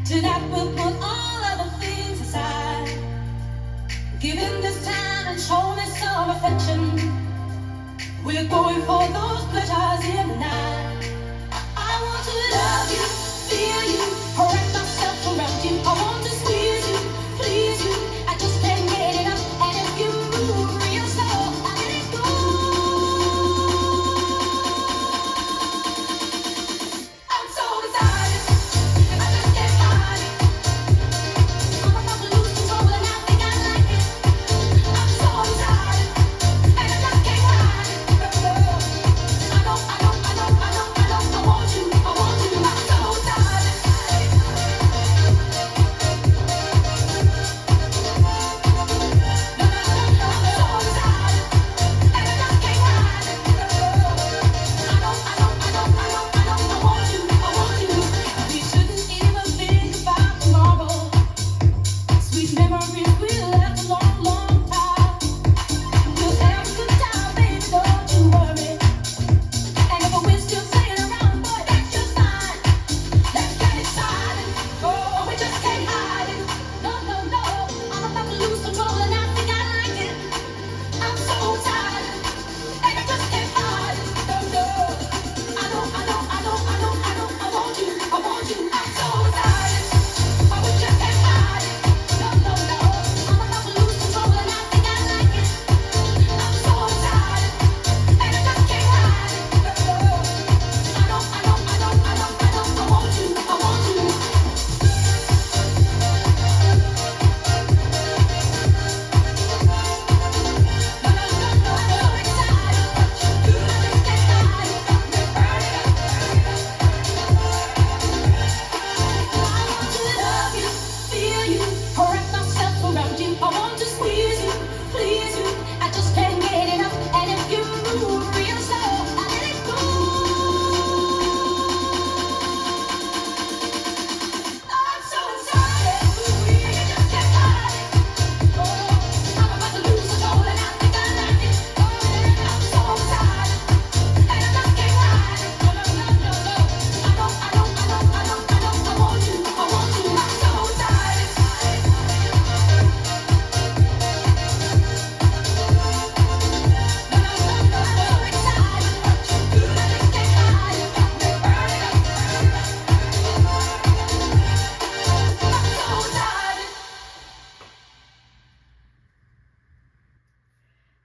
Tonight we'll put all other things aside. Give him this time and show me some affection. We're going for those pleasures in the night. I want to love you, feel you, wrap myself around you. I want to squeeze you, please you. I just can't get enough. And if you move real slow, I let it go. I'm so excited, I just can't hide it. I'm about to lose control and I think I like it. I'm so excited, and I just can't hide it. I know, I want you, I want you. I'm so excited.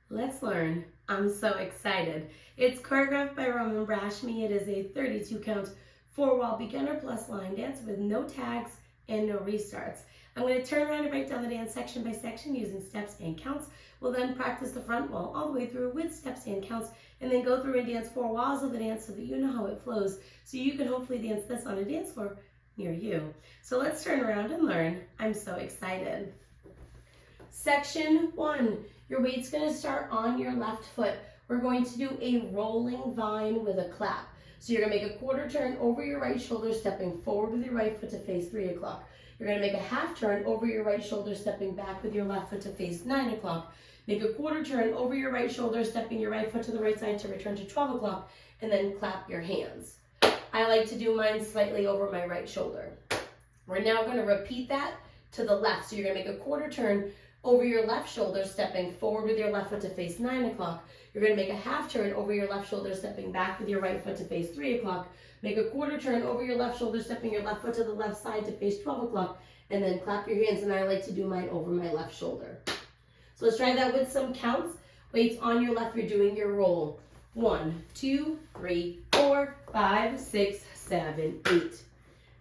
Let's learn I'm so excited. It's choreographed by Romain Brasme. It is a 32 count 4-wall beginner plus line dance with no tags and no restarts. I'm going to turn around and break down the dance section by section using steps and counts. We'll then practice the front wall all the way through with steps and counts, and then go through and dance 4 walls of the dance so that you know how it flows, so you can hopefully dance this on a dance floor near you. So let's turn around and learn I'm so excited. Section 1. Your weight's going to start on your left foot. We're going to do a rolling vine with a clap. So you're going to make a quarter turn over your right shoulder, stepping forward with your right foot to face 3 o'clock. You're going to make a half turn over your right shoulder, stepping back with your left foot to face 9 o'clock. Make a quarter turn over your right shoulder, stepping your right foot to the right side to return to 12 o'clock, and then clap your hands. I like to do mine slightly over my right shoulder. We're now going to repeat that to the left. So you're going to make a quarter turn over your left shoulder, stepping forward with your left foot to face 9 o'clock. You're going to make a half turn over your left shoulder, stepping back with your right foot to face 3 o'clock. Make a quarter turn over your left shoulder, stepping your left foot to the left side to face 12 o'clock. And then clap your hands, and I like to do mine over my left shoulder. So let's try that with some counts. Weights on your left, you're doing your roll. 1, 2, 3, 4, 5, 6, 7, 8.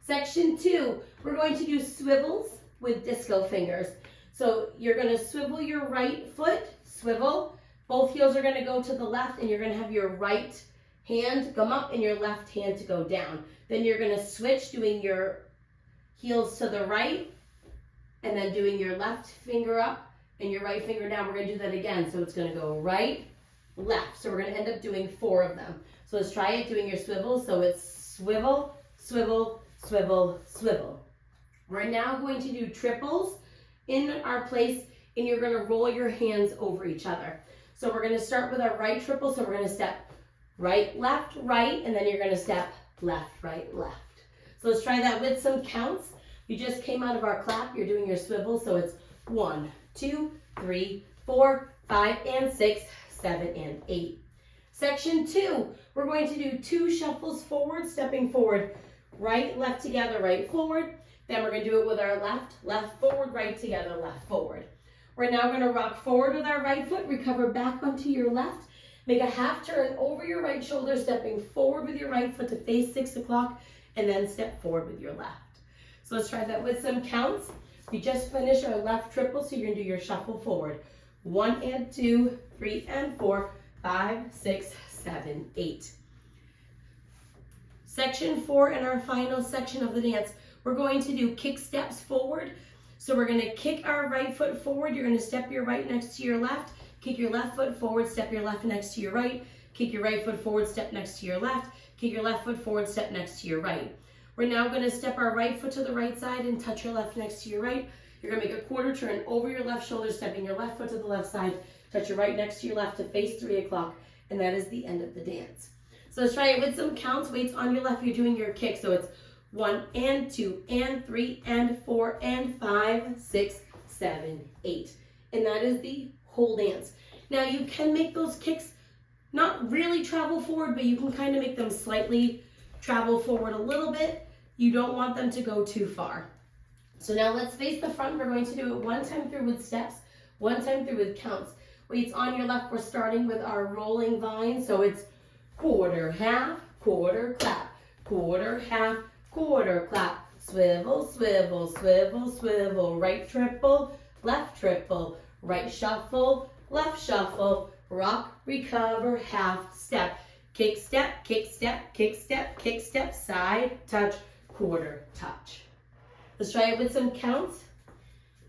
Section 2, we're going to do swivels with disco fingers. So you're going to swivel your right foot, swivel. Both heels are going to go to the left, and you're going to have your right hand come up and your left hand to go down. Then you're going to switch, doing your heels to the right, and then doing your left finger up and your right finger down. We're going to do that again. So it's going to go right, left. So we're going to end up doing 4 of them. So let's try it doing your swivels. So it's swivel, swivel, swivel, swivel. We're now going to do triples in our place, and you're going to roll your hands over each other. So we're going to start with our right triple. So we're going to step right, left, right, and then you're going to step left, right, left. So let's try that with some counts. You just came out of our clap, you're doing your swivel, so it's 1, 2, 3, 4, 5, and 6, 7, and 8. Section 2, we're going to do 2 shuffles forward, stepping forward, right, left together, right, forward. Then we're going to do it with our left, left, forward, right together, left, forward. We're now going to rock forward with our right foot, recover back onto your left, make a half turn over your right shoulder, stepping forward with your right foot to face 6 o'clock, and then step forward with your left. So let's try that with some counts. We just finished our left triple, so you're going to do your shuffle forward. 1 and 2, 3 and 4, 5, 6, 7, 8. Section 4 and our final section of the dance, we're going to do kick steps forward. So we're going to kick our right foot forward. You're going to step your right next to your left, kick your left foot forward, step your left next to your right, kick your right foot forward, step next to your left, kick your left foot forward, step next to your right. We're now going to step our right foot to the right side and touch your left next to your right. You're going to make a quarter turn over your left shoulder, stepping your left foot to the left side, touch your right next to your left to face 3 o'clock, and that is the end of the dance. So let's try it with some counts. Weights on your left, you're doing your kick. So it's 1 and 2 and 3 and 4 and 5, 6, 7, 8. And that is the whole dance. Now you can make those kicks not really travel forward, but you can kind of make them slightly travel forward a little bit. You don't want them to go too far. So now let's face the front. We're going to do it 1 time through with steps, 1 time through with counts. Weights on your left, we're starting with our rolling vine. So it's quarter, half, quarter, clap, quarter, half, quarter, clap, swivel, swivel, swivel, swivel, right triple, right shuffle, left shuffle, rock, recover, half, step, kick step, kick step, kick step, kick step, side, touch, quarter, touch. Let's try it with some counts.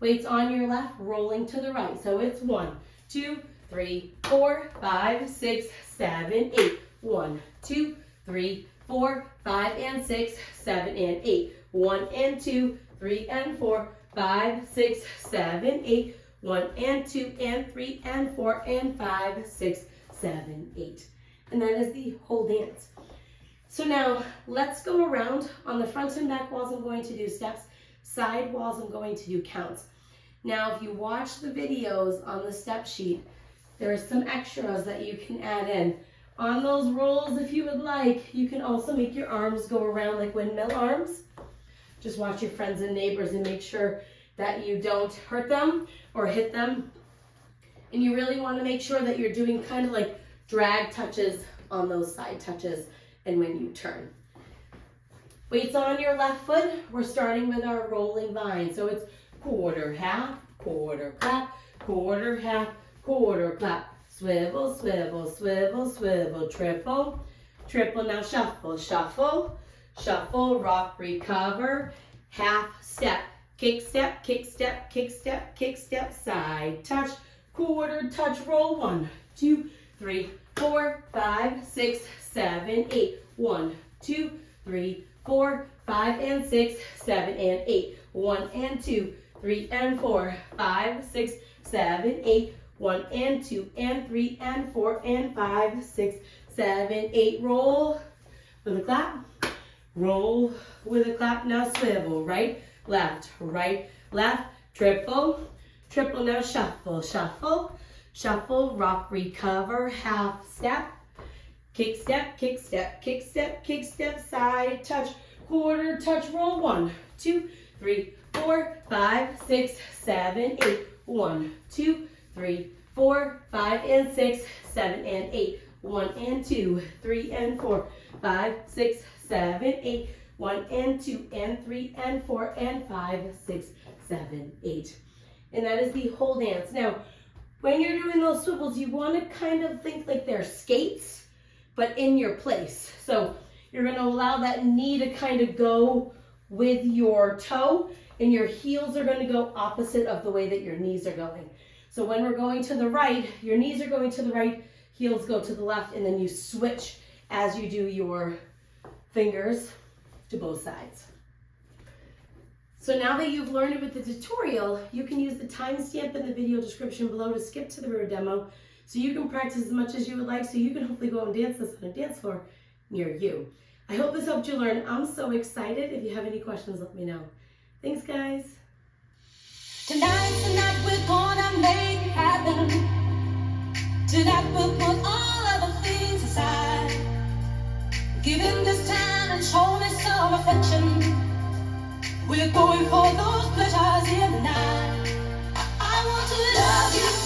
Weights on your left, rolling to the right. So it's 1, 2, 3, 4, 5, 6, 7, 8. 1, 2, 3, 4, 5, and 6, 7, and 8. 1 and 2, 3 and 4, 5, 6, 7, 8. 1 and 2 and 3 and 4 and 5, 6, 7, 8. And that is the whole dance. So now let's go around. On the front and back walls, I'm going to do steps. Side walls, I'm going to do counts. Now, if you watch the videos on the step sheet, there are some extras that you can add in. On those rolls, if you would like, you can also make your arms go around like windmill arms. Just watch your friends and neighbors and make sure that you don't hurt them or hit them. And you really want to make sure that you're doing kind of like drag touches on those side touches and when you turn. Weights on your left foot, we're starting with our rolling vine. So it's quarter, half, quarter, clap, quarter, half, quarter, clap. Swivel, swivel, swivel, swivel, triple, triple. Now shuffle, shuffle, shuffle, rock, recover, half step, kick step, kick step, kick step, kick step, side touch, quarter touch, roll 1, 2, 3, 4, 5, 6, 7, 8. 1, 2, 3, 4, 5, and 6, 7, and 8. 1 and 2, 3 and 4, 5, 6, 7, 8. 1 and 2 and 3 and 4 and 5, 6, 7, 8. Roll with a clap. Roll with a clap. Now swivel. Right, left, triple, triple. Now shuffle, shuffle, shuffle, rock, recover, half step, kick step, kick step, kick step, kick step, side touch, quarter touch, roll 1, 2, 3, 4, 5, 6, 7, 8. 1, 2, 3, 4, 5, and 6, 7, and 8. 1 and 2, 3 and 4, 5, 6, 7, 8. 1 and 2 and 3 and 4 and 5, 6, 7, 8. And that is the whole dance. Now, when you're doing those swivels, you want to kind of think like they're skates, but in your place. So you're going to allow that knee to kind of go with your toe, and your heels are going to go opposite of the way that your knees are going. So when we're going to the right, your knees are going to the right, heels go to the left, and then you switch as you do your fingers to both sides. So now that you've learned it with the tutorial, you can use the timestamp in the video description below to skip to the rear demo so you can practice as much as you would like so you can hopefully go and dance this on a dance floor near you. I hope this helped you learn. I'm so excited. If you have any questions, let me know. Thanks, guys. Tonight's the night we're gonna make it happen. Tonight we'll put all other things aside. Give him this time and show me some affection. We're going for those pleasures in the night. I want to love you.